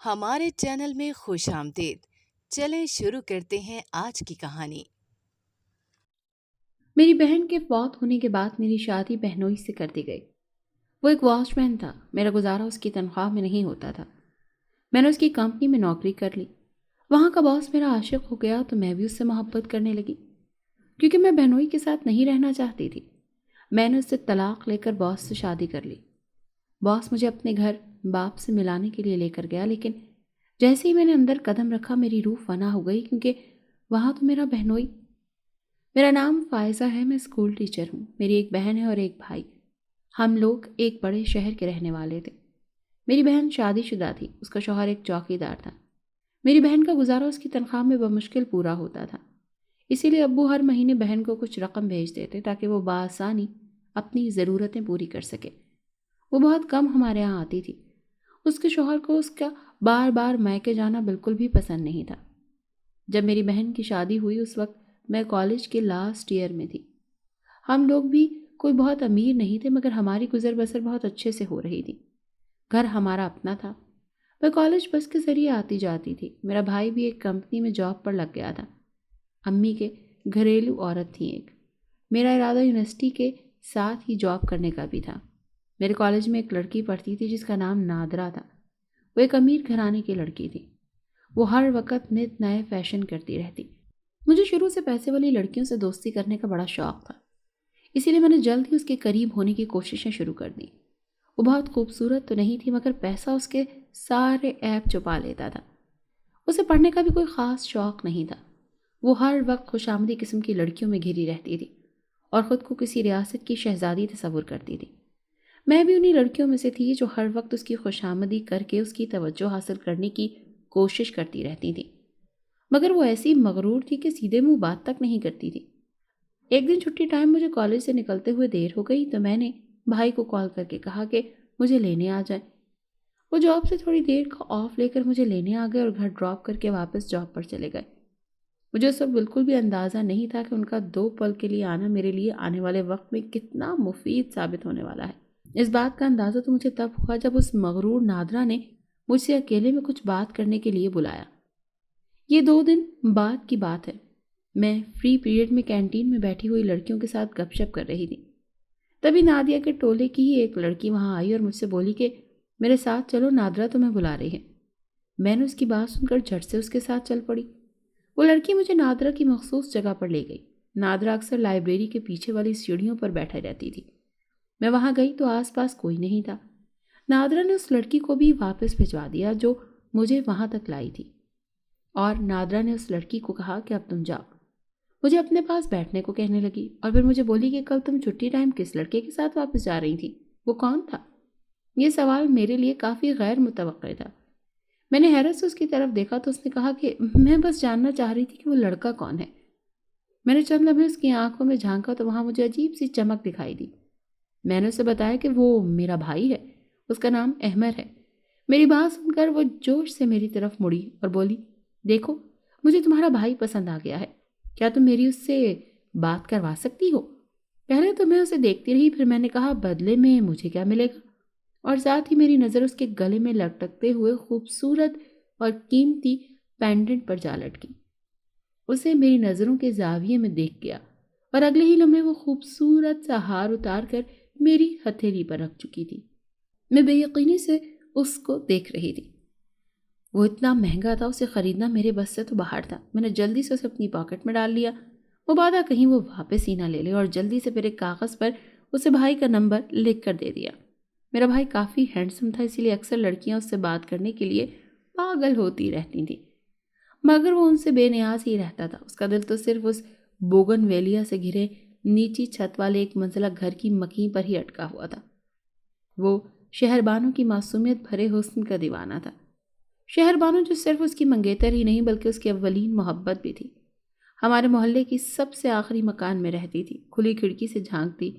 ہمارے چینل میں خوش آمدید۔ چلیں شروع کرتے ہیں آج کی کہانی۔ میری بہن کے فوت ہونے کے بعد میری شادی بہنوئی سے کر دی گئی۔ وہ ایک واچ مین تھا، میرا گزارا اس کی تنخواہ میں نہیں ہوتا تھا۔ میں نے اس کی کمپنی میں نوکری کر لی۔ وہاں کا باس میرا عاشق ہو گیا تو میں بھی اس سے محبت کرنے لگی، کیونکہ میں بہنوئی کے ساتھ نہیں رہنا چاہتی تھی۔ میں نے اس سے طلاق لے کر باس سے شادی کر لی۔ باس مجھے اپنے گھر باپ سے ملانے کے لیے لے کر گیا، لیکن جیسے ہی میں نے اندر قدم رکھا میری روح فنا ہو گئی، کیونکہ وہاں تو میرا بہنوئی۔ میرا نام فائزہ ہے، میں اسکول ٹیچر ہوں۔ میری ایک بہن ہے اور ایک بھائی۔ ہم لوگ ایک بڑے شہر کے رہنے والے تھے۔ میری بہن شادی شدہ تھی، اس کا شوہر ایک چوکیدار تھا۔ میری بہن کا گزارا اس کی تنخواہ میں بمشکل پورا ہوتا تھا، اسی لیے ابو ہر مہینے بہن کو کچھ رقم بھیج دیتے تاکہ وہ بآسانی اپنی ضرورتیں پوری کر سکے۔ وہ بہت کم ہمارے ہاں آتی تھی۔ اس کے شوہر کو اس کا بار بار میکے جانا بالکل بھی پسند نہیں تھا۔ جب میری بہن کی شادی ہوئی اس وقت میں کالج کے لاسٹ ایئر میں تھی۔ ہم لوگ بھی کوئی بہت امیر نہیں تھے، مگر ہماری گزر بسر بہت اچھے سے ہو رہی تھی۔ گھر ہمارا اپنا تھا۔ میں کالج بس کے ذریعے آتی جاتی تھی۔ میرا بھائی بھی ایک کمپنی میں جاب پر لگ گیا تھا۔ امی کے گھریلو عورت تھی ایک۔ میرا ارادہ یونیورسٹی کے ساتھ ہی جاب کرنے کا بھی تھا۔ میرے کالج میں ایک لڑکی پڑھتی تھی جس کا نام نادرا تھا۔ وہ ایک امیر گھرانے کی لڑکی تھی۔ وہ ہر وقت نت نئے فیشن کرتی رہتی۔ مجھے شروع سے پیسے والی لڑکیوں سے دوستی کرنے کا بڑا شوق تھا، اسی لیے میں نے جلد ہی اس کے قریب ہونے کی کوششیں شروع کر دیں۔ وہ بہت خوبصورت تو نہیں تھی، مگر پیسہ اس کے سارے عیب چھپا لیتا تھا۔ اسے پڑھنے کا بھی کوئی خاص شوق نہیں تھا۔ وہ ہر وقت خوش آمدی قسم کی لڑکیوں میں گھری رہتی تھی اور خود کو کسی ریاست کی شہزادی تصور کرتی تھی۔ میں بھی انہی لڑکیوں میں سے تھی جو ہر وقت اس کی خوش آمدی کر کے اس کی توجہ حاصل کرنے کی کوشش کرتی رہتی تھی، مگر وہ ایسی مغرور تھی کہ سیدھے منہ بات تک نہیں کرتی تھی۔ ایک دن چھٹی ٹائم مجھے کالج سے نکلتے ہوئے دیر ہو گئی تو میں نے بھائی کو کال کر کے کہا کہ مجھے لینے آ جائے۔ وہ جاب سے تھوڑی دیر کا آف لے کر مجھے لینے آ گئے اور گھر ڈراپ کر کے واپس جاب پر چلے گئے۔ مجھے اس وقت بالکل بھی اندازہ نہیں تھا کہ ان کا 2 پل کے لیے آنا میرے لیے آنے والے وقت میں کتنا مفید ثابت ہونے والا ہے۔ اس بات کا اندازہ تو مجھے تب ہوا جب اس مغرور نادرا نے مجھ سے اکیلے میں کچھ بات کرنے کے لیے بلایا۔ یہ 2 دن بعد کی بات ہے۔ میں فری پیریڈ میں کینٹین میں بیٹھی ہوئی لڑکیوں کے ساتھ گپ شپ کر رہی تھی۔ تبھی نادیہ کے ٹولے کی ہی ایک لڑکی وہاں آئی اور مجھ سے بولی کہ میرے ساتھ چلو، نادرا تمہیں بلا رہی ہے۔ میں نے اس کی بات سن کر جھٹ سے اس کے ساتھ چل پڑی۔ وہ لڑکی مجھے نادرا کی مخصوص جگہ پر لے گئی۔ نادرا اکثر لائبریری کے پیچھے والی سیڑھیوں پر بیٹھے رہتی تھی۔ میں وہاں گئی تو آس پاس کوئی نہیں تھا۔ نادرا نے اس لڑکی کو بھی واپس بھجوا دیا جو مجھے وہاں تک لائی تھی، اور نادرا نے اس لڑکی کو کہا کہ اب تم جاؤ۔ مجھے اپنے پاس بیٹھنے کو کہنے لگی اور پھر مجھے بولی کہ کل تم چھٹی ٹائم کس لڑکے کے ساتھ واپس جا رہی تھی؟ وہ کون تھا؟ یہ سوال میرے لیے کافی غیر متوقع تھا۔ میں نے حیرت سے اس کی طرف دیکھا تو اس نے کہا کہ میں بس جاننا چاہ رہی تھی کہ وہ لڑکا کون ہے۔ میں نے چند لمحے اس کی آنکھوں میں جھانکا تو وہاں مجھے عجیب سی چمک دکھائی دی۔ میں نے اسے بتایا کہ وہ میرا بھائی ہے، اس کا نام احمر ہے۔ میری بات سن کر وہ جوش سے میری طرف مڑی اور بولی، دیکھو مجھے تمہارا بھائی پسند آ گیا ہے، کیا تم میری اس سے بات کروا سکتی ہو؟ پہلے تو میں اسے دیکھتی رہی، پھر میں نے کہا بدلے میں مجھے کیا ملے گا، اور ساتھ ہی میری نظر اس کے گلے میں لٹکتے ہوئے خوبصورت اور قیمتی پینڈنٹ پر جا لٹکی۔ اسے میری نظروں کے زاویے میں دیکھ گیا اور اگلے ہی لمحے وہ خوبصورت سا ہار اتار کر میری ہتھیلی پر رکھ چکی تھی۔ میں بے یقینی سے اس کو دیکھ رہی تھی۔ وہ اتنا مہنگا تھا، اسے خریدنا میرے بس سے تو باہر تھا۔ میں نے جلدی سے اسے اپنی پاکٹ میں ڈال لیا، مبادا کہیں وہ واپس ہی نہ لے لے، اور جلدی سے پھر ایک کاغذ پر اسے بھائی کا نمبر لکھ کر دے دیا۔ میرا بھائی کافی ہینڈسم تھا، اسی لیے اکثر لڑکیاں اس سے بات کرنے کے لیے پاگل ہوتی رہتی تھیں، مگر وہ ان سے بے نیاز ہی رہتا تھا۔ اس کا دل تو صرف اس بوگن ویلیا سے گھرے نیچی چھت والے ایک منزلہ گھر کی مکیں پر ہی اٹکا ہوا تھا۔ وہ شہر بانو کی معصومیت بھرے حسن کا دیوانہ تھا۔ شہر بانو جو صرف اس کی منگیتر ہی نہیں بلکہ اس کی اولین محبت بھی تھی۔ ہمارے محلے کی سب سے آخری مکان میں رہتی تھی، کھلی کھڑکی سے جھانکتی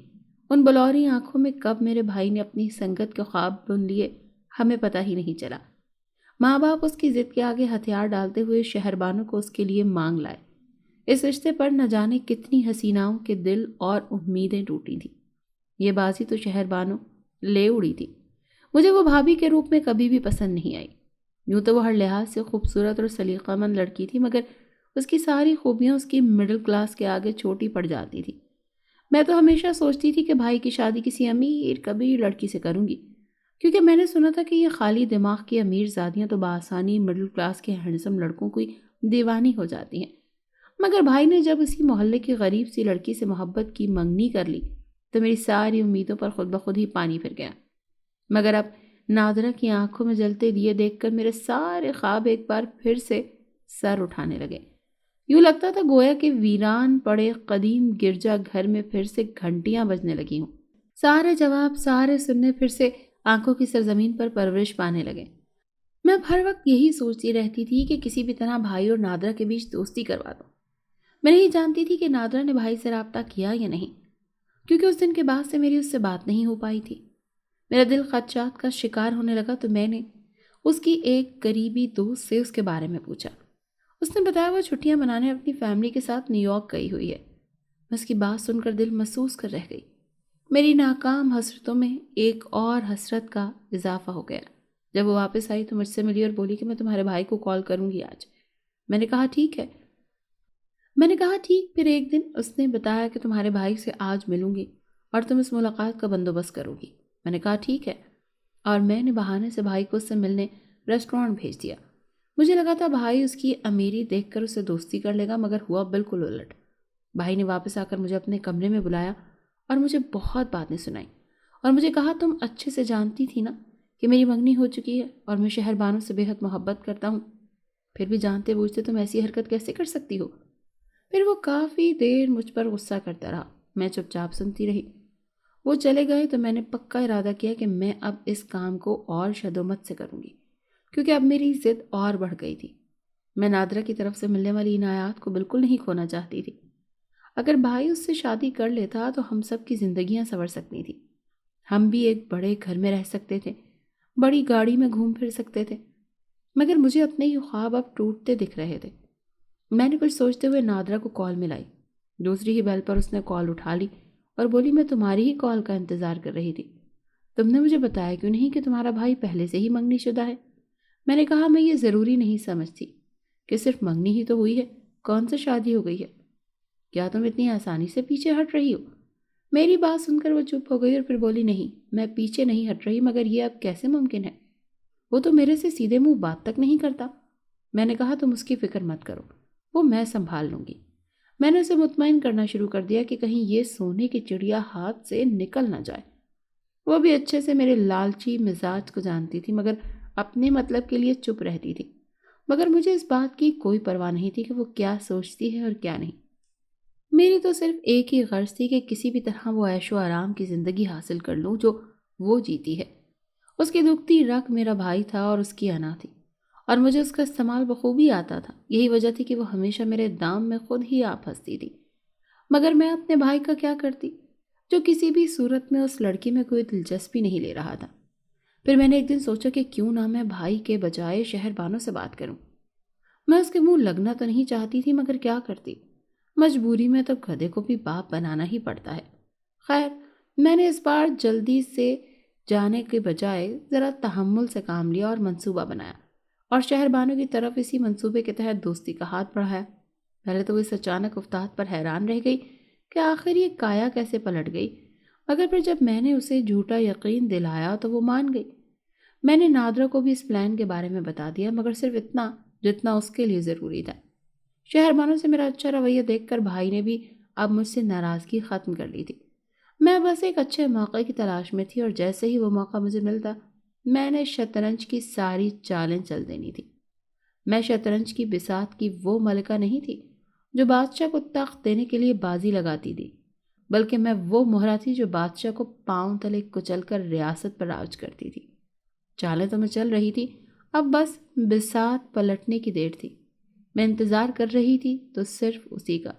ان بلوری آنکھوں میں کب میرے بھائی نے اپنی سنگت کے خواب بن لیے ہمیں پتہ ہی نہیں چلا۔ ماں باپ اس کی ضد کے آگے ہتھیار ڈالتے ہوئے شہر بانو کو اس کے لیے مانگ لائے۔ اس رشتے پر نہ جانے کتنی حسیناؤں کے دل اور امیدیں ٹوٹی تھیں۔ یہ بازی تو شہر بانو لے اڑی تھی۔ مجھے وہ بھابھی کے روپ میں کبھی بھی پسند نہیں آئی۔ یوں تو وہ ہر لحاظ سے خوبصورت اور سلیقہ مند لڑکی تھی، مگر اس کی ساری خوبیاں اس کی مڈل کلاس کے آگے چھوٹی پڑ جاتی تھی۔ میں تو ہمیشہ سوچتی تھی کہ بھائی کی شادی کسی امیر کبیر لڑکی سے کروں گی، کیونکہ میں نے سنا تھا کہ یہ خالی دماغ کی امیر زادیاں تو بآسانی مڈل کلاس کے ہینڈسم لڑکوں کی دیوانی ہو جاتی ہیں۔ مگر بھائی نے جب اسی محلے کی غریب سی لڑکی سے محبت کی منگنی کر لی تو میری ساری امیدوں پر خود بخود ہی پانی پھر گیا۔ مگر اب نادرہ کی آنکھوں میں جلتے دیے دیکھ کر میرے سارے خواب ایک بار پھر سے سر اٹھانے لگے۔ یوں لگتا تھا گویا کہ ویران پڑے قدیم گرجا گھر میں پھر سے گھنٹیاں بجنے لگی ہوں۔ سارے جواب، سارے سننے پھر سے آنکھوں کی سرزمین پر پرورش پانے لگے۔ میں اب ہر وقت یہی سوچتی رہتی تھی کہ کسی بھی طرح بھائی اور نادرہ کے بیچ دوستی کروا دوں۔ میں نہیں جانتی تھی کہ نادرہ نے بھائی سے رابطہ کیا یا نہیں، کیونکہ اس دن کے بعد سے میری اس سے بات نہیں ہو پائی تھی۔ میرا دل خدشات کا شکار ہونے لگا تو میں نے اس کی ایک قریبی دوست سے اس کے بارے میں پوچھا۔ اس نے بتایا وہ چھٹیاں منانے اپنی فیملی کے ساتھ نیو یارک گئی ہوئی ہے۔ میں اس کی بات سن کر دل محسوس کر رہ گئی۔ میری ناکام حسرتوں میں ایک اور حسرت کا اضافہ ہو گیا۔ جب وہ واپس آئی تو مجھ سے ملی اور بولی کہ میں تمہارے بھائی کو کال کروں گی آج۔ میں نے کہا ٹھیک ہے۔ پھر ایک دن اس نے بتایا کہ تمہارے بھائی سے آج ملوں گی اور تم اس ملاقات کا بندوبست کرو گی۔ میں نے کہا ٹھیک ہے، اور میں نے بہانے سے بھائی کو اس سے ملنے ریسٹورانٹ بھیج دیا۔ مجھے لگا تھا بھائی اس کی امیری دیکھ کر اسے دوستی کر لے گا، مگر ہوا بالکل الٹ۔ بھائی نے واپس آ کر مجھے اپنے کمرے میں بلایا اور مجھے بہت باتیں سنائیں اور مجھے کہا تم اچھے سے جانتی تھی نا کہ میری منگنی ہو چکی ہے اور میں شہر بانو سے بے حد محبت کرتا ہوں، پھر بھی جانتے بوجھتے تم ایسی حرکت کیسے کر سکتی ہو؟ پھر وہ کافی دیر مجھ پر غصہ کرتا رہا۔ میں چپ چاپ سنتی رہی۔ وہ چلے گئے تو میں نے پکا ارادہ کیا کہ میں اب اس کام کو اور شد و مت سے کروں گی، کیونکہ اب میری ضد اور بڑھ گئی تھی۔ میں نادرہ کی طرف سے ملنے والی عنایات کو بالکل نہیں کھونا چاہتی تھی۔ اگر بھائی اس سے شادی کر لیتا تو ہم سب کی زندگیاں سنور سکتی تھیں۔ ہم بھی ایک بڑے گھر میں رہ سکتے تھے، بڑی گاڑی میں گھوم پھر سکتے تھے، مگر مجھے اپنے یہ خواب اب ٹوٹتے دکھ رہے تھے۔ میں نے کچھ سوچتے ہوئے نادرہ کو کال ملائی۔ دوسری ہی بیل پر اس نے کال اٹھا لی اور بولی میں تمہاری ہی کال کا انتظار کر رہی تھی۔ تم نے مجھے بتایا کیوں نہیں کہ تمہارا بھائی پہلے سے ہی منگنی شدہ ہے؟ میں نے کہا میں یہ ضروری نہیں سمجھتی کہ صرف منگنی ہی تو ہوئی ہے، کون سے شادی ہو گئی ہے؟ کیا تم اتنی آسانی سے پیچھے ہٹ رہی ہو؟ میری بات سن کر وہ چپ ہو گئی اور پھر بولی نہیں، میں پیچھے نہیں ہٹ رہی، مگر یہ اب کیسے ممکن ہے؟ وہ تو میرے سے سیدھے منہ بات تک نہیں کرتا۔ میں نے کہا تم اس کی فکر مت کرو، وہ میں سنبھال لوں گی۔ میں نے اسے مطمئن کرنا شروع کر دیا کہ کہیں یہ سونے کی چڑیا ہاتھ سے نکل نہ جائے۔ وہ بھی اچھے سے میرے لالچی مزاج کو جانتی تھی، مگر اپنے مطلب کے لیے چپ رہتی تھی۔ مگر مجھے اس بات کی کوئی پرواہ نہیں تھی کہ وہ کیا سوچتی ہے اور کیا نہیں۔ میری تو صرف ایک ہی غرض تھی کہ کسی بھی طرح وہ عیش و آرام کی زندگی حاصل کر لوں جو وہ جیتی ہے۔ اس کی دکھتی رگ میرا بھائی تھا اور اس کی انا تھی، اور مجھے اس کا استعمال بخوبی آتا تھا۔ یہی وجہ تھی کہ وہ ہمیشہ میرے دام میں خود ہی آ پھنستی تھی۔ مگر میں اپنے بھائی کا کیا کرتی جو کسی بھی صورت میں اس لڑکی میں کوئی دلچسپی نہیں لے رہا تھا؟ پھر میں نے ایک دن سوچا کہ کیوں نہ میں بھائی کے بجائے شہر بانو سے بات کروں۔ میں اس کے منہ لگنا تو نہیں چاہتی تھی، مگر کیا کرتی، مجبوری میں تو گدھے کو بھی باپ بنانا ہی پڑتا ہے۔ خیر، میں نے اس بار جلدی سے جانے کے بجائے ذرا تحمل سے کام لیا اور منصوبہ بنایا اور شہر بانو کی طرف اسی منصوبے کے تحت دوستی کا ہاتھ بڑھایا۔ پہلے تو وہ اس اچانک افتاد پر حیران رہ گئی کہ آخر یہ کایا کیسے پلٹ گئی، مگر پھر جب میں نے اسے جھوٹا یقین دلایا تو وہ مان گئی۔ میں نے نادرہ کو بھی اس پلان کے بارے میں بتا دیا، مگر صرف اتنا جتنا اس کے لیے ضروری تھا۔ شہر بانو سے میرا اچھا رویہ دیکھ کر بھائی نے بھی اب مجھ سے ناراضگی ختم کر لی تھی۔ میں بس ایک اچھے موقع کی تلاش میں تھی، اور جیسے ہی وہ موقع مجھے ملتا میں نے شطرنج کی ساری چالیں چل دینی تھی۔ میں شطرنج کی بساط کی وہ ملکہ نہیں تھی جو بادشاہ کو تخت دینے کے لیے بازی لگاتی تھی، بلکہ میں وہ مہرہ تھی جو بادشاہ کو پاؤں تلے کچل کر ریاست پر راج کرتی تھی۔ چالیں تو میں چل رہی تھی، اب بس بساط پلٹنے کی دیر تھی۔ میں انتظار کر رہی تھی تو صرف اسی کا۔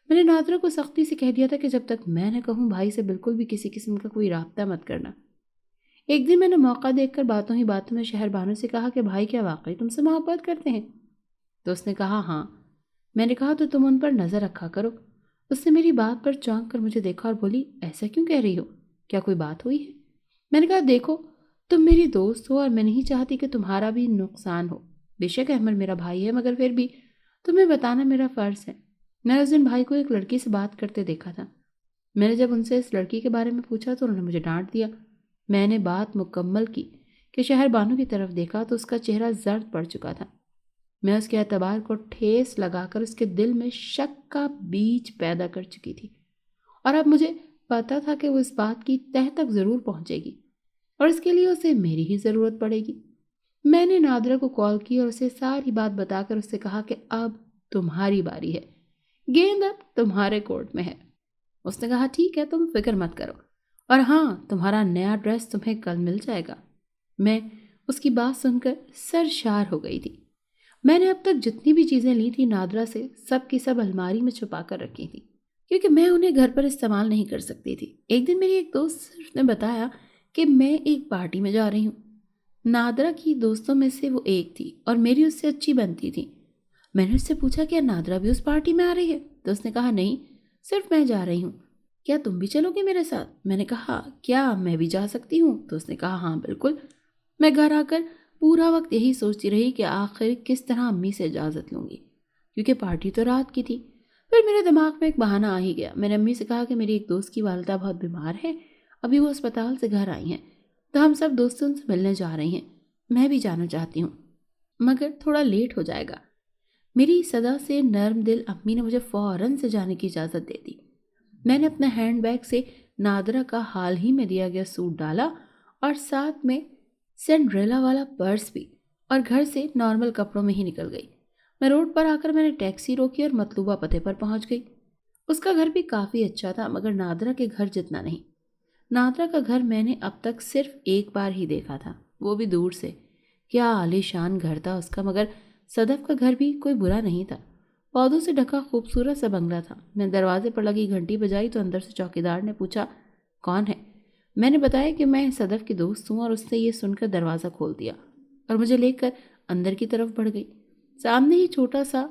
میں نے نادرہ کو سختی سے کہہ دیا تھا کہ جب تک میں نہ کہوں بھائی سے بالکل بھی کسی قسم کا کوئی رابطہ مت کرنا۔ ایک دن میں نے موقع دیکھ کر باتوں ہی باتوں میں شہر بانو سے کہا کہ بھائی کیا واقعی تم سے محبت کرتے ہیں؟ تو اس نے کہا ہاں۔ میں نے کہا تو تم ان پر نظر رکھا کرو۔ اس نے میری بات پر چونک کر مجھے دیکھا اور بولی ایسا کیوں کہہ رہی ہو؟ کیا کوئی بات ہوئی ہے؟ میں نے کہا دیکھو، تم میری دوست ہو اور میں نہیں چاہتی کہ تمہارا بھی نقصان ہو. بے شک احمد میرا بھائی ہے، مگر پھر بھی تمہیں بتانا میرا فرض ہے. میں نے اس دن بھائی کو ایک لڑکی سے بات کرتے دیکھا تھا. میں نے جب ان سے اس لڑکی کے بارے میں پوچھا تو انہوں نے مجھے ڈانٹ دیا. میں نے بات مکمل کی کہ شہر بانو کی طرف دیکھا تو اس کا چہرہ زرد پڑ چکا تھا. میں اس کے اعتبار کو ٹھیس لگا کر اس کے دل میں شک کا بیج پیدا کر چکی تھی، اور اب مجھے پتا تھا کہ وہ اس بات کی تہ تک ضرور پہنچے گی اور اس کے لیے اسے میری ہی ضرورت پڑے گی. میں نے نادرہ کو کال کی اور اسے ساری بات بتا کر اس سے کہا کہ اب تمہاری باری ہے، گیند اب تمہارے کورٹ میں ہے. اس نے کہا ٹھیک ہے، تم فکر مت کرو، اور ہاں تمہارا نیا ڈریس تمہیں کل مل جائے گا. میں اس کی بات سن کر سرشار ہو گئی تھی. میں نے اب تک جتنی بھی چیزیں لی تھی نادرہ سے سب کی سب الماری میں چھپا کر رکھی تھی، کیونکہ میں انہیں گھر پر استعمال نہیں کر سکتی تھی. ایک دن میری ایک دوست نے بتایا کہ میں ایک پارٹی میں جا رہی ہوں. نادرہ کی دوستوں میں سے وہ ایک تھی اور میری اس سے اچھی بنتی تھی. میں نے اس سے پوچھا کیا نادرہ بھی اس پارٹی میں آ رہی ہے؟ تو اس نے کہا نہیں، صرف میں جا رہی ہوں. کیا تم بھی چلو گے میرے ساتھ؟ میں نے کہا کیا میں بھی جا سکتی ہوں؟ تو اس نے کہا ہاں بالکل. میں گھر آ کر پورا وقت یہی سوچتی رہی کہ آخر کس طرح امی سے اجازت لوں گی، کیونکہ پارٹی تو رات کی تھی. پھر میرے دماغ میں ایک بہانہ آ ہی گیا. میں نے امی سے کہا کہ میری ایک دوست کی والدہ بہت بیمار ہے، ابھی وہ اسپتال سے گھر آئی ہیں، تو ہم سب دوستوں سے ملنے جا رہے ہیں. میں بھی جانا چاہتی ہوں، مگر تھوڑا لیٹ ہو جائے گا. میری صدا سے نرم دل امی نے مجھے فوراً سے جانے کی اجازت دے دی. میں نے اپنا ہینڈ بیگ سے نادرہ کا حال ہی میں دیا گیا سوٹ ڈالا اور ساتھ میں سینڈریلا والا پرس بھی، اور گھر سے نارمل کپڑوں میں ہی نکل گئی. میں روڈ پر آ کر میں نے ٹیکسی روکی اور مطلوبہ پتے پر پہنچ گئی. اس کا گھر بھی کافی اچھا تھا، مگر نادرہ کے گھر جتنا نہیں. نادرہ کا گھر میں نے اب تک صرف ایک بار ہی دیکھا تھا، وہ بھی دور سے. کیا عالی شان گھر تھا اس کا، مگر صدف کا گھر بھی کوئی برا نہیں تھا. پودوں سے ڈھکا خوبصورت سا بنگلہ تھا. میں دروازے پر لگی گھنٹی بجائی تو اندر سے چوکیدار نے پوچھا کون ہے؟ میں نے بتایا کہ میں صدف کی دوست ہوں، اور اس نے یہ سن کر دروازہ کھول دیا اور مجھے لے کر اندر کی طرف بڑھ گئی. سامنے ہی چھوٹا سا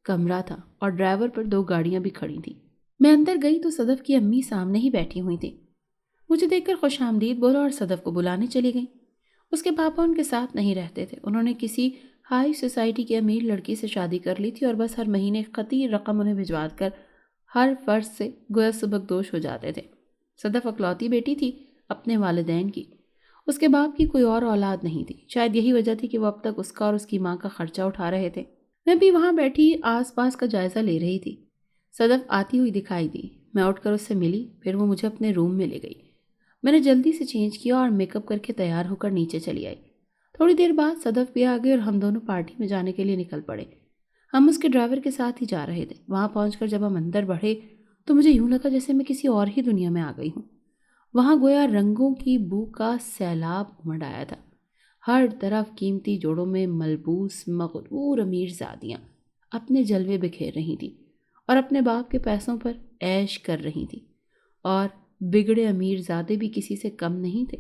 کمرہ تھا اور ڈرائیور پر 2 گاڑیاں بھی کھڑی تھیں. میں اندر گئی تو صدف کی امی سامنے ہی بیٹھی ہوئی تھی. مجھے دیکھ کر خوش آمدید بولا اور صدف کو بلانے چلی گئی. اس کے پاپا ان کے ساتھ نہیں رہتے تھے. انہوں نے کسی ہائی سوسائٹی کی امیر لڑکی سے شادی کر لی تھی اور بس ہر مہینے قطعی رقم انہیں بھجوا کر ہر فرض سے گویا سبکدوش ہو جاتے تھے. صدف اکلوتی بیٹی تھی اپنے والدین کی. اس کے باپ کی کوئی اور اولاد نہیں تھی. شاید یہی وجہ تھی کہ وہ اب تک اس کا اور اس کی ماں کا خرچہ اٹھا رہے تھے. میں بھی وہاں بیٹھی آس پاس کا جائزہ لے رہی تھی. صدف آتی ہوئی دکھائی دی. میں اٹھ کر اس سے ملی، پھر وہ مجھے اپنے روم میں لے گئی. میں نے جلدی سے چینج کیا اور میک اپ کر کے تیار ہو کر نیچے چلی آئی. تھوڑی دیر بعد صدف بھی آ گئی اور ہم دونوں پارٹی میں جانے کے لیے نکل پڑے. ہم اس کے ڈرائیور کے ساتھ ہی جا رہے تھے. وہاں پہنچ کر جب ہم اندر بڑھے تو مجھے یوں لگا جیسے میں کسی اور ہی دنیا میں آ گئی ہوں. وہاں گویا رنگوں کی بو کا سیلاب امڑ آیا تھا. ہر طرف قیمتی جوڑوں میں ملبوس مغرور امیر زادیاں اپنے جلوے بکھیر رہی تھیں اور اپنے باپ کے پیسوں پر عیش کر رہی تھیں، اور بگڑے امیر زادے بھی کسی سے کم نہیں تھے.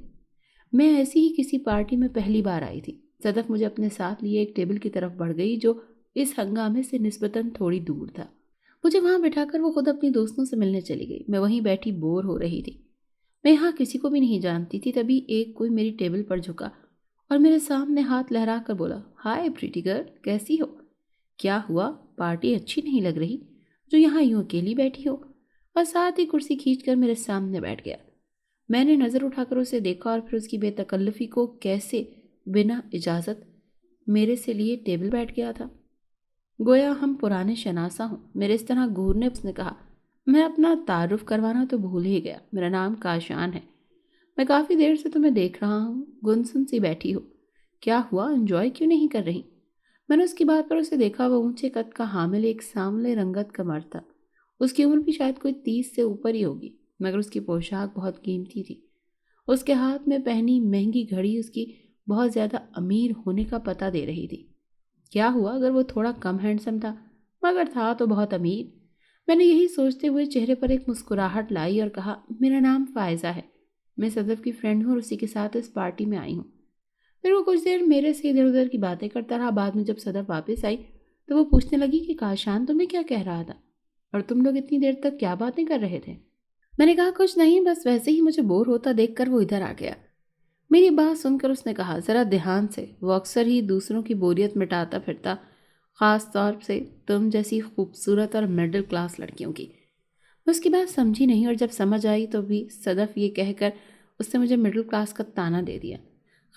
میں ایسی ہی کسی پارٹی میں پہلی بار آئی تھی. صدف مجھے اپنے ساتھ لیے ایک ٹیبل کی طرف بڑھ گئی جو اس ہنگامے سے نسبتاً تھوڑی دور تھا. مجھے وہاں بٹھا کر وہ خود اپنی دوستوں سے ملنے چلی گئی. میں وہیں بیٹھی بور ہو رہی تھی. میں یہاں کسی کو بھی نہیں جانتی تھی. تبھی ایک کوئی میری ٹیبل پر جھکا اور میرے سامنے ہاتھ لہرا کر بولا ہائے پریٹی گرل، کیسی ہو؟ کیا ہوا؟ پارٹی اچھی نہیں لگ رہی جو یہاں یوں اکیلی بیٹھی ہو؟ اور ساتھ ہی کرسی کھینچ کر میرے سامنے بیٹھ گیا. میں نے نظر اٹھا کر اسے دیکھا اور پھر اس کی بے تکلفی کو کیسے بنا اجازت میرے سے لیے ٹیبل بیٹھ گیا تھا. گویا ہم پرانے شناسا ہوں. میرے اس طرح گھورنے اس نے کہا میں اپنا تعارف کروانا تو بھول ہی گیا. میرا نام کاشان ہے. میں کافی دیر سے تمہیں دیکھ رہا ہوں، گنسن سی بیٹھی ہو. کیا ہوا؟ انجوائے کیوں نہیں کر رہی؟ میں نے اس کی بات پر اسے دیکھا. وہ اونچے قد کا حامل ایک سانولے رنگت کا مرد تھا. اس کی عمر بھی شاید کوئی 30 سے اوپر ہی ہوگی، مگر اس کی پوشاک بہت قیمتی تھی. اس کے ہاتھ میں پہنی مہنگی گھڑی اس کی بہت زیادہ امیر ہونے کا پتہ دے رہی تھی. کیا ہوا اگر وہ تھوڑا کم ہینڈسم تھا، مگر تھا تو بہت امیر. میں نے یہی سوچتے ہوئے چہرے پر ایک مسکراہٹ لائی اور کہا میرا نام فائزہ ہے. میں صدف کی فرینڈ ہوں اور اسی کے ساتھ اس پارٹی میں آئی ہوں. پھر وہ کچھ دیر میرے سے ادھر ادھر کی باتیں کرتا رہا. بعد میں جب صدف واپس آئی تو وہ پوچھنے لگی کہ کاشان تمہیں کیا کہہ رہا تھا، اور تم لوگ اتنی دیر تک کیا باتیں کر رہے تھے؟ میں نے کہا کچھ نہیں، بس ویسے ہی مجھے بور ہوتا دیکھ کر وہ ادھر آ گیا. میری بات سن کر اس نے کہا، ذرا دھیان سے، وہ اکثر ہی دوسروں کی بوریت مٹاتا پھرتا، خاص طور سے تم جیسی خوبصورت اور مڈل کلاس لڑکیوں کی۔ میں اس کی بات سمجھی نہیں، اور جب سمجھ آئی تو بھی صدف یہ کہہ کر اس نے مجھے مڈل کلاس کا طعنہ دے دیا۔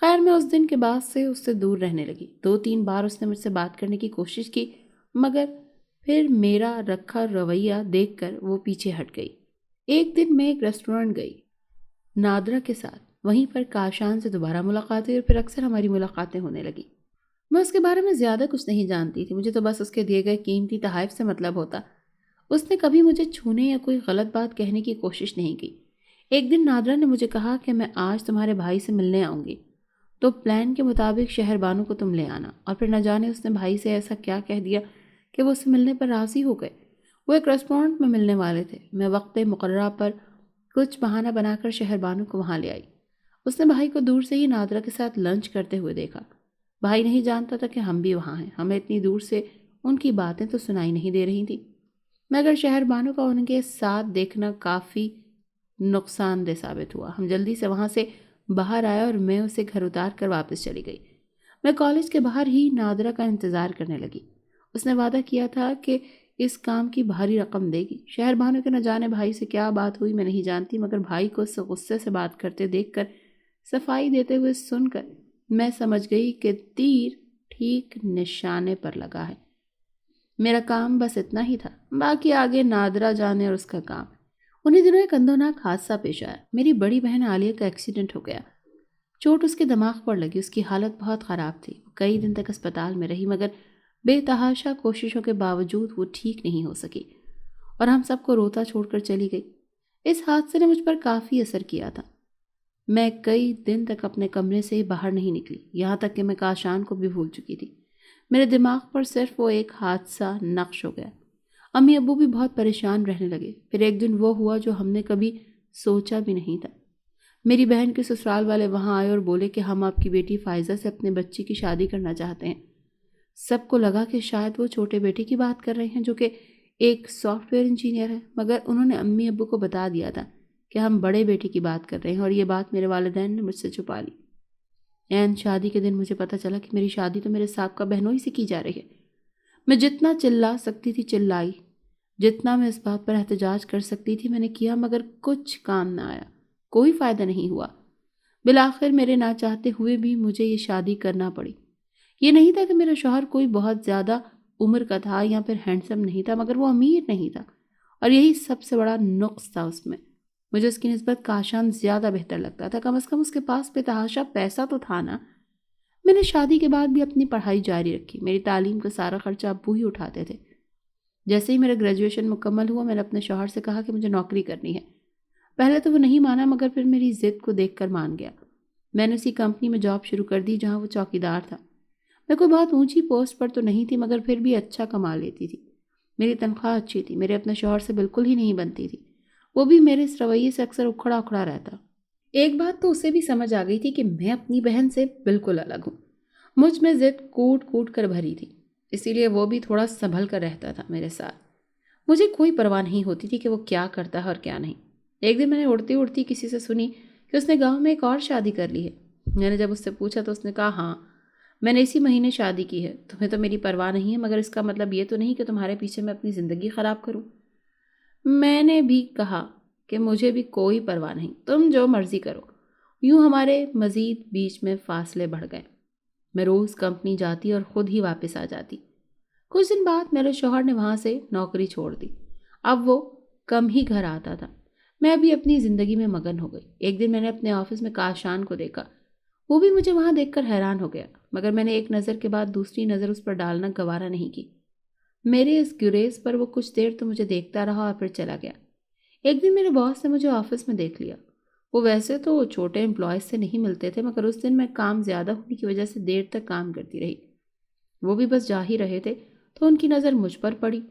خیر، میں اس دن کے بعد سے اس سے دور رہنے لگی۔ 2-3 بار اس نے مجھ سے بات کرنے کی کوشش کی، مگر پھر میرا رکھا رویہ دیکھ کر وہ پیچھے ہٹ گئی۔ ایک دن میں ایک ریسٹورنٹ گئی نادرہ کے ساتھ، وہیں پر کاشان سے دوبارہ ملاقات ہوئی اور پھر اکثر ہماری ملاقاتیں ہونے لگی۔ میں اس کے بارے میں زیادہ کچھ نہیں جانتی تھی، مجھے تو بس اس کے دیے گئے قیمتی تحائف سے مطلب ہوتا۔ اس نے کبھی مجھے چھونے یا کوئی غلط بات کہنے کی کوشش نہیں کی۔ ایک دن نادرہ نے مجھے کہا کہ میں آج تمہارے بھائی سے ملنے آؤں گی، تو پلان کے مطابق شہر بانو کو تم لے آنا۔ اور پھر نہ جانے اس نے بھائی سے ایسا کیا کہہ دیا کہ وہ اس سے ملنے پر راضی ہو گئے۔ وہ ایک ریسٹورنٹ میں ملنے والے تھے۔ میں وقت مقررہ پر کچھ بہانہ بنا کر شہر بانو کو وہاں لے آئی۔ اس نے بھائی کو دور سے ہی نادرہ کے ساتھ لنچ کرتے ہوئے دیکھا۔ بھائی نہیں جانتا تھا کہ ہم بھی وہاں ہیں، ہمیں اتنی دور سے ان کی باتیں تو سنائی نہیں دے رہی تھیں، مگر شہر بانو کا ان کے ساتھ دیکھنا کافی نقصان دہ ثابت ہوا۔ ہم جلدی سے وہاں سے باہر آئے اور میں اسے گھر اتار کر واپس چلی گئی۔ میں کالج کے باہر ہی نادرہ کا انتظار کرنے لگی۔ اس نے وعدہ کیا تھا کہ اس کام کی بھاری رقم دے گی۔ شہر بانو کے نہ جانے بھائی سے کیا بات ہوئی میں نہیں جانتی، مگر بھائی کو اس سے غصے سے بات کرتے دیکھ کر، صفائی دیتے ہوئے سن کر، میں سمجھ گئی کہ تیر ٹھیک نشانے پر لگا ہے۔ میرا کام بس اتنا ہی تھا، باقی آگے نادرہ جانے اور اس کا کام۔ انہی دنوں ایک اندوناک حادثہ پیش آیا۔ میری بڑی بہن عالیہ کا ایکسیڈنٹ ہو گیا۔ چوٹ اس کے دماغ پر لگی، اس کی حالت بہت خراب تھی۔ کئی دن تک اسپتال میں رہی، مگر بے تحاشا کوششوں کے باوجود وہ ٹھیک نہیں ہو سکی اور ہم سب کو روتا چھوڑ کر چلی گئی۔ اس حادثے نے مجھ پر کافی اثر کیا تھا۔ میں کئی دن تک اپنے کمرے سے باہر نہیں نکلی، یہاں تک کہ میں کاشان کو بھی بھول چکی تھی۔ میرے دماغ پر صرف وہ ایک حادثہ نقش ہو گیا۔ امی ابو بھی بہت پریشان رہنے لگے۔ پھر ایک دن وہ ہوا جو ہم نے کبھی سوچا بھی نہیں تھا۔ میری بہن کے سسرال والے وہاں آئے اور بولے کہ ہم آپ کی بیٹی فائزہ سے اپنے بچی کی شادی کرنا چاہتے ہیں۔ سب کو لگا کہ شاید وہ چھوٹے بیٹے کی بات کر رہے ہیں جو کہ ایک سافٹ ویئر انجینئر ہے، مگر انہوں نے امی ابو کو بتا دیا تھا کہ ہم بڑے بیٹے کی بات کر رہے ہیں، اور یہ بات میرے والدین نے مجھ سے چھپا لی۔ عین شادی کے دن مجھے پتہ چلا کہ میری شادی تو میرے سابقہ بہنوئی سے کی جا رہی ہے۔ میں جتنا چلا سکتی تھی چلائی، جتنا میں اس بات پر احتجاج کر سکتی تھی میں نے کیا، مگر کچھ کام نہ آیا، کوئی فائدہ نہیں ہوا۔ بالآخر میرے نہ چاہتے ہوئے بھی مجھے یہ شادی کرنا پڑی۔ یہ نہیں تھا کہ میرا شوہر کوئی بہت زیادہ عمر کا تھا یا پھر ہینڈسم نہیں تھا، مگر وہ امیر نہیں تھا، اور یہی سب سے بڑا نقص تھا اس میں۔ مجھے اس کی نسبت کاشان زیادہ بہتر لگتا تھا، کم از کم اس کے پاس بے تحاشا پیسہ تو تھا نا۔ میں نے شادی کے بعد بھی اپنی پڑھائی جاری رکھی۔ میری تعلیم کا سارا خرچہ ابو ہی اٹھاتے تھے۔ جیسے ہی میرا گریجویشن مکمل ہوا، میں نے اپنے شوہر سے کہا کہ مجھے نوکری کرنی ہے۔ پہلے تو وہ نہیں مانا، مگر پھر میری ضد کو دیکھ کر مان گیا۔ میں نے اسی کمپنی میں جاب شروع کر دی جہاں وہ چوکیدار تھا۔ میں کوئی بہت اونچی پوسٹ پر تو نہیں تھی، مگر پھر بھی اچھا کما لیتی تھی۔ میری تنخواہ اچھی تھی، میرے اپنے شوہر سے بالکل ہی نہیں بنتی تھی۔ وہ بھی میرے اس رویے سے اکثر اکھڑا اکھڑا رہتا۔ ایک بات تو اسے بھی سمجھ آ گئی تھی کہ میں اپنی بہن سے بالکل الگ ہوں۔ مجھ میں ضد کوٹ کوٹ کر بھری تھی، اسی لیے وہ بھی تھوڑا سنبھل کر رہتا تھا میرے ساتھ۔ مجھے کوئی پرواہ نہیں ہوتی تھی کہ وہ کیا کرتا ہے اور کیا نہیں۔ ایک دن میں نے اڑتی اڑتی کسی سے سنی کہ اس نے گاؤں میں ایک اور شادی کر لی ہے۔ میں نے جب اس سے پوچھا تو اس نے کہا، ہاں میں نے اسی مہینے شادی کی ہے۔ تمہیں تو میری پرواہ نہیں ہے، مگر اس کا مطلب یہ تو نہیں کہ تمہارے پیچھے میں اپنی زندگی خراب کروں۔ میں نے بھی کہا کہ مجھے بھی کوئی پرواہ نہیں، تم جو مرضی کرو۔ یوں ہمارے مزید بیچ میں فاصلے بڑھ گئے۔ میں روز کمپنی جاتی اور خود ہی واپس آ جاتی۔ کچھ دن بعد میرے شوہر نے وہاں سے نوکری چھوڑ دی۔ اب وہ کم ہی گھر آتا تھا۔ میں ابھی اپنی زندگی میں مگن ہو گئی۔ ایک دن میں نے اپنے آفس میں کاشان کو دیکھا، وہ بھی مجھے وہاں دیکھ کر حیران ہو گیا، مگر میں نے ایک نظر کے بعد دوسری نظر اس پر ڈالنا گوارا نہیں کی۔ میرے اس گریز پر وہ کچھ دیر تو مجھے دیکھتا رہا اور پھر چلا گیا۔ ایک دن میرے باس نے مجھے آفس میں دیکھ لیا۔ وہ ویسے تو چھوٹے امپلائیز سے نہیں ملتے تھے، مگر اس دن میں کام زیادہ ہونے کی وجہ سے دیر تک کام کرتی رہی۔ وہ بھی بس جا ہی رہے تھے تو ان کی نظر مجھ پر پڑی۔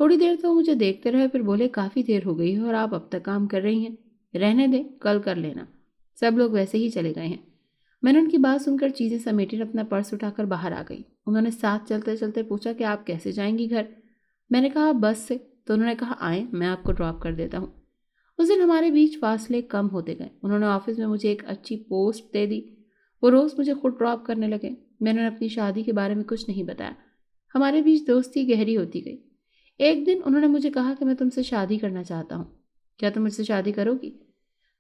تھوڑی دیر تو وہ مجھے دیکھتے رہے، پھر بولے، کافی دیر ہو گئی ہے اور آپ اب تک کام کر رہی ہیں، رہنے دیں، کل کر لینا، سب لوگ ویسے ہی چلے گئے ہیں۔ میں نے ان کی بات سن کر چیزیں سمیٹی اپنا پرس اٹھا کر باہر آ گئی۔ انہوں نے ساتھ چلتے چلتے پوچھا کہ آپ کیسے جائیں گی گھر؟ میں نے کہا بس سے، تو انہوں نے کہا آئیں میں آپ کو ڈراپ کر دیتا ہوں۔ اس دن ہمارے بیچ فاصلے کم ہوتے گئے۔ انہوں نے آفس میں مجھے ایک اچھی پوسٹ دے دی۔ وہ روز مجھے خود ڈراپ کرنے لگے۔ میں نے اپنی شادی کے بارے میں کچھ نہیں بتایا۔ ہمارے بیچ دوستی گہری ہوتی گئی۔ ایک دن انہوں نے مجھے کہا کہ میں تم سے شادی کرنا چاہتا ہوں، کیا تم مجھ سے شادی کرو گی؟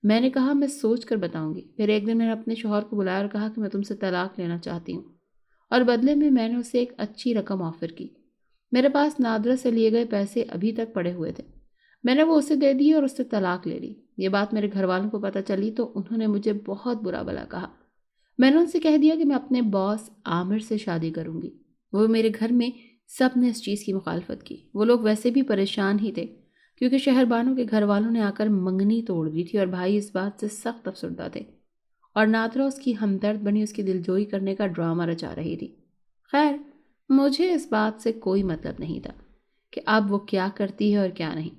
میں نے کہا میں سوچ کر بتاؤں گی۔ پھر ایک دن میں نے اپنے شوہر کو بلایا اور کہا کہ میں تم سے طلاق لینا چاہتی ہوں، اور بدلے میں نے اسے ایک اچھی رقم آفر کی۔ میرے پاس نادرہ سے لیے گئے پیسے ابھی تک پڑے ہوئے تھے۔ میں نے وہ اسے دے دیے اور اس سے طلاق لے لی۔ یہ بات میرے گھر والوں کو پتہ چلی تو انہوں نے مجھے بہت برا بھلا کہا۔ میں نے ان سے کہہ دیا کہ میں اپنے باس عامر سے شادی کروں گی۔ وہ میرے گھر میں سب نے اس چیز کی مخالفت کی۔ وہ لوگ ویسے بھی پریشان ہی تھے کیونکہ شہربانوں کے گھر والوں نے آ کر منگنی توڑ دی تھی اور بھائی اس بات سے سخت افسردہ تھے، اور نادرہ اس کی ہمدرد بنی اس کی دلجوئی کرنے کا ڈرامہ رچا رہی تھی۔ خیر، مجھے اس بات سے کوئی مطلب نہیں تھا کہ اب وہ کیا کرتی ہے اور کیا نہیں۔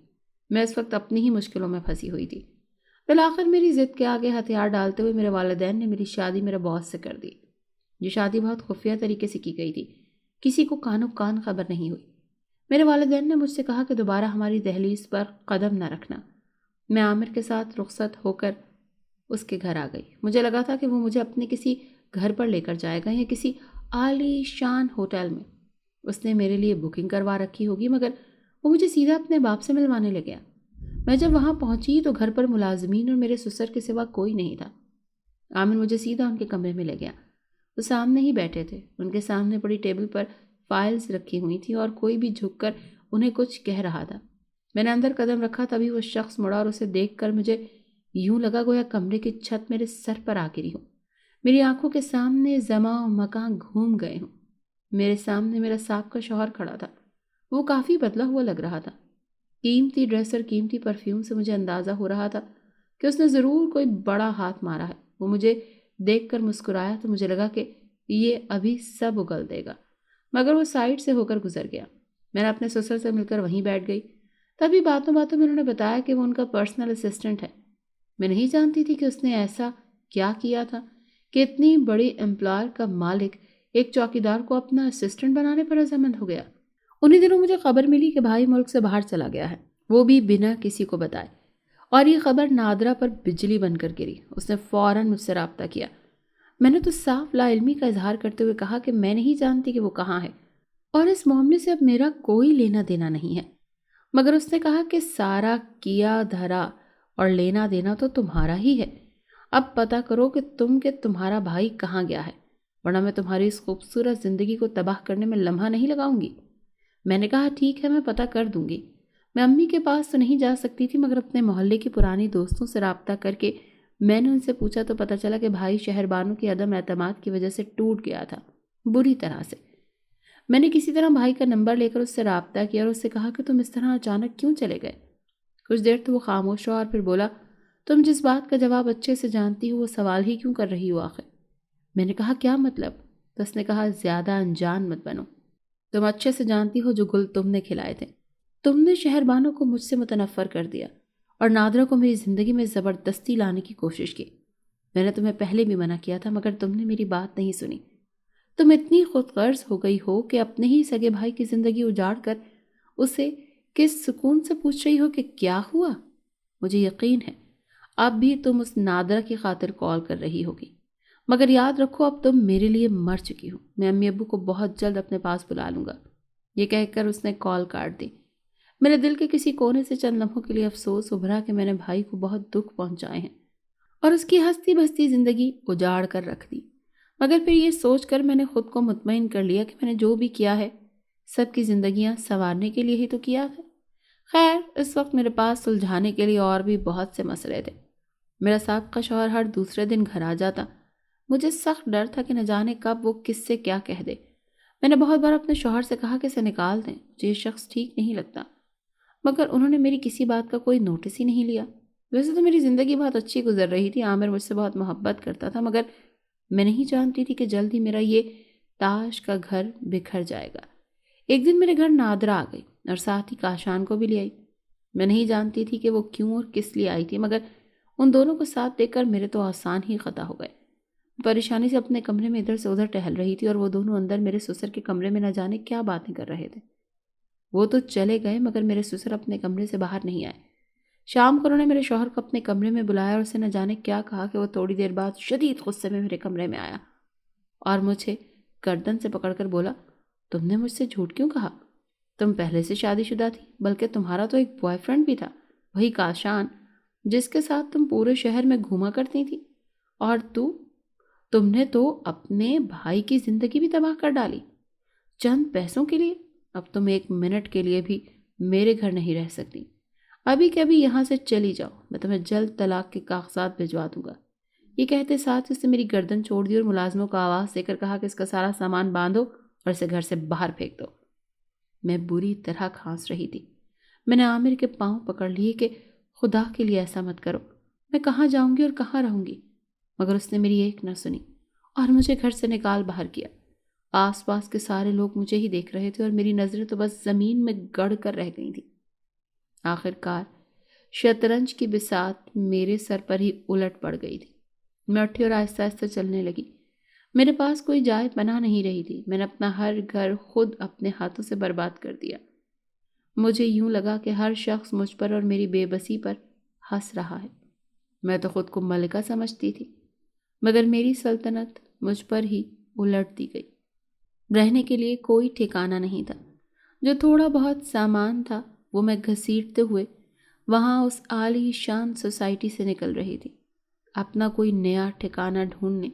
میں اس وقت اپنی ہی مشکلوں میں پھنسی ہوئی تھی۔ بالآخر میری ضد کے آگے ہتھیار ڈالتے ہوئے میرے والدین نے میری شادی میرے باس سے کر دی۔ یہ شادی بہت خفیہ طریقے سے کی گئی تھی، کسی کو کانوں کان خبر نہیں ہوئی۔ میرے والدین نے مجھ سے کہا کہ دوبارہ ہماری دہلیز پر قدم نہ رکھنا۔ میں عامر کے ساتھ رخصت ہو کر اس کے گھر آ گئی۔ مجھے لگا تھا کہ وہ مجھے اپنے کسی گھر پر لے کر جائے گا یا کسی عالی شان ہوٹل میں اس نے میرے لیے بکنگ کروا رکھی ہوگی، مگر وہ مجھے سیدھا اپنے باپ سے ملوانے لے گیا۔ میں جب وہاں پہنچی تو گھر پر ملازمین اور میرے سسر کے سوا کوئی نہیں تھا۔ عامر مجھے سیدھا ان کے کمرے میں لے گیا۔ وہ سامنے ہی بیٹھے تھے، ان کے سامنے بڑی ٹیبل پر فائلز رکھی ہوئی تھی اور کوئی بھی جھک کر انہیں کچھ کہہ رہا تھا۔ میں نے اندر قدم رکھا، تبھی وہ شخص مڑا اور اسے دیکھ کر مجھے یوں لگا گویا کمرے کی چھت میرے سر پر آ گری ہو۔ میری آنکھوں کے سامنے زمان و مکان گھوم گئے ہوں۔ میرے سامنے میرا سابقہ شوہر کھڑا تھا۔ وہ کافی بدلا ہوا لگ رہا تھا۔ قیمتی ڈریس اور قیمتی پرفیوم سے مجھے اندازہ ہو رہا تھا کہ اس نے ضرور کوئی بڑا ہاتھ مارا ہے۔ وہ مجھے دیکھ کر مسکرایا تو مجھے لگا کہ یہ ابھی سب اگل دے گا، مگر وہ سائڈ سے ہو کر گزر گیا۔ میں نے اپنے سسر سے مل کر وہیں بیٹھ گئی۔ تبھی باتوں باتوں میں انہوں نے بتایا کہ وہ ان کا پرسنل اسسٹنٹ ہے۔ میں نہیں جانتی تھی کہ اس نے ایسا کیا کیا تھا کہ اتنی بڑی امپلائر کا مالک ایک چوکیدار کو اپنا اسسٹنٹ بنانے پر رضامند ہو گیا۔ انہی دنوں مجھے خبر ملی کہ بھائی ملک سے باہر چلا گیا ہے، وہ بھی بنا کسی کو بتائے، اور یہ خبر نادرہ پر بجلی بن کر گری۔ اس نے فوراً مجھ سے رابطہ کیا۔ میں نے تو صاف لا علمی کا اظہار کرتے ہوئے کہا کہ میں نہیں جانتی کہ وہ کہاں ہے اور اس معاملے سے اب میرا کوئی لینا دینا نہیں ہے، مگر اس نے کہا کہ سارا کیا دھرا اور لینا دینا تو تمہارا ہی ہے۔ اب پتہ کرو کہ تمہارا بھائی کہاں گیا ہے، ورنہ میں تمہاری اس خوبصورت زندگی کو تباہ کرنے میں لمحہ نہیں لگاؤں گی۔ میں نے کہا ٹھیک ہے، میں پتہ کر دوں گی۔ میں امی کے پاس تو نہیں جا سکتی تھی، مگر اپنے محلے کی پرانی دوستوں سے رابطہ کر کے میں نے ان سے پوچھا تو پتہ چلا کہ بھائی شہربانوں کی عدم اعتماد کی وجہ سے ٹوٹ گیا تھا، بری طرح سے۔ میں نے کسی طرح بھائی کا نمبر لے کر اس سے رابطہ کیا اور اس سے کہا کہ تم اس طرح اچانک کیوں چلے گئے؟ کچھ دیر تو وہ خاموش رہا اور پھر بولا، تم جس بات کا جواب اچھے سے جانتی ہو وہ سوال ہی کیوں کر رہی ہو آخر؟ میں نے کہا کیا مطلب؟ تو اس نے کہا زیادہ انجان مت بنو، تم اچھے سے جانتی ہو جو گل تم نے کھلائے تھے۔ تم نے شہربانوں کو مجھ سے متنفر کر دیا اور نادرہ کو میری زندگی میں زبردستی لانے کی کوشش کی۔ میں نے تمہیں پہلے بھی منع کیا تھا مگر تم نے میری بات نہیں سنی۔ تم اتنی خود غرض ہو گئی ہو کہ اپنے ہی سگے بھائی کی زندگی اجاڑ کر اسے کس سکون سے پوچھ رہی ہو کہ کیا ہوا؟ مجھے یقین ہے اب بھی تم اس نادرہ کی خاطر کال کر رہی ہوگی، مگر یاد رکھو اب تم میرے لیے مر چکی ہو۔ میں امی ابو کو بہت جلد اپنے پاس بلا لوں گا۔ یہ کہہ کر اس نے کال کاٹ دی۔ میرے دل کے کسی کونے سے چند لمحوں کے لیے افسوس ابھرا کہ میں نے بھائی کو بہت دکھ پہنچائے ہیں اور اس کی ہستی بستی زندگی اجاڑ کر رکھ دی، مگر پھر یہ سوچ کر میں نے خود کو مطمئن کر لیا کہ میں نے جو بھی کیا ہے سب کی زندگیاں سنوارنے کے لیے ہی تو کیا ہے۔ خیر، اس وقت میرے پاس سلجھانے کے لیے اور بھی بہت سے مسئلے تھے۔ میرا سابقہ شوہر ہر دوسرے دن گھر آ جاتا۔ مجھے سخت ڈر تھا کہ نہ جانے کب وہ کس سے کیا کہہ دے۔ میں نے بہت بار اپنے شوہر سے کہا کہ اسے نکال دیں، مجھے یہ شخص ٹھیک نہیں لگتا، مگر انہوں نے میری کسی بات کا کوئی نوٹس ہی نہیں لیا۔ ویسے تو میری زندگی بہت اچھی گزر رہی تھی، عامر مجھ سے بہت محبت کرتا تھا، مگر میں نہیں جانتی تھی کہ جلد ہی میرا یہ تاش کا گھر بکھر جائے گا۔ ایک دن میرے گھر نادرہ آ گئی اور ساتھ ہی کاشان کو بھی لے آئی۔ میں نہیں جانتی تھی کہ وہ کیوں اور کس لیے آئی تھی، مگر ان دونوں کو ساتھ دیکھ کر میرے تو آسان ہی خطا ہو گئے۔ پریشانی سے اپنے کمرے میں ادھر سے ادھر ٹہل رہی تھی اور وہ دونوں اندر میرے سسر کے کمرے میں نہ جانے کیا باتیں کر رہے تھے۔ وہ تو چلے گئے مگر میرے سسر اپنے کمرے سے باہر نہیں آئے۔ شام کو انہوں نے میرے شوہر کو اپنے کمرے میں بلایا اور اسے نہ جانے کیا کہا کہ وہ تھوڑی دیر بعد شدید غصے میں میرے کمرے میں آیا اور مجھے گردن سے پکڑ کر بولا، تم نے مجھ سے جھوٹ کیوں کہا؟ تم پہلے سے شادی شدہ تھی، بلکہ تمہارا تو ایک بوائے فرینڈ بھی تھا، وہی کاشان جس کے ساتھ تم پورے شہر میں گھوما کرتی تھی، اور تم نے تو اپنے بھائی کی زندگی بھی تباہ کر ڈالی چند پیسوں کے لیے۔ اب تم ایک منٹ کے لیے بھی میرے گھر نہیں رہ سکتی، ابھی کے ابھی یہاں سے چلی جاؤ، میں تمہیں جلد طلاق کے کاغذات بھجوا دوں گا۔ یہ کہتے ساتھ اس نے میری گردن چھوڑ دی اور ملازموں کو آواز دے کر کہا کہ اس کا سارا سامان باندھو اور اسے گھر سے باہر پھینک دو۔ میں بری طرح کھانس رہی تھی۔ میں نے عامر کے پاؤں پکڑ لیے کہ خدا کے لیے ایسا مت کرو، میں کہاں جاؤں گی اور کہاں رہوں گی؟ مگر اس نے میری ایک نہ سنی اور مجھے گھر سے نکال باہر کیا۔ آس پاس کے سارے لوگ مجھے ہی دیکھ رہے تھے اور میری نظریں تو بس زمین میں گڑ کر رہ گئی تھیں۔ آخر کار شطرنج کی بساط میرے سر پر ہی الٹ پڑ گئی تھی۔ میں اٹھی اور آہستہ آہستہ چلنے لگی۔ میرے پاس کوئی جائے پناہ نہیں رہی تھی، میں نے اپنا ہر گھر خود اپنے ہاتھوں سے برباد کر دیا۔ مجھے یوں لگا کہ ہر شخص مجھ پر اور میری بے بسی پر ہنس رہا ہے۔ میں تو خود کو ملکہ سمجھتی تھی، مگر میری سلطنت مجھ پر ہی الٹ دی گئی۔ رہنے کے لیے کوئی ٹھکانہ نہیں تھا۔ جو تھوڑا بہت سامان تھا وہ میں گھسیٹتے ہوئے وہاں اس عالی شان سوسائٹی سے نکل رہی تھی، اپنا کوئی نیا ٹھکانہ ڈھونڈنے،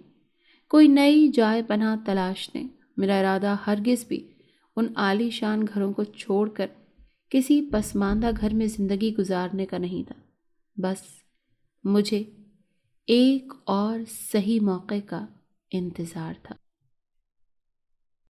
کوئی نئی جائے پناہ تلاشنے۔ میرا ارادہ ہرگز بھی ان عالی شان گھروں کو چھوڑ کر کسی پسماندہ گھر میں زندگی گزارنے کا نہیں تھا، بس مجھے ایک اور صحیح موقع کا انتظار تھا۔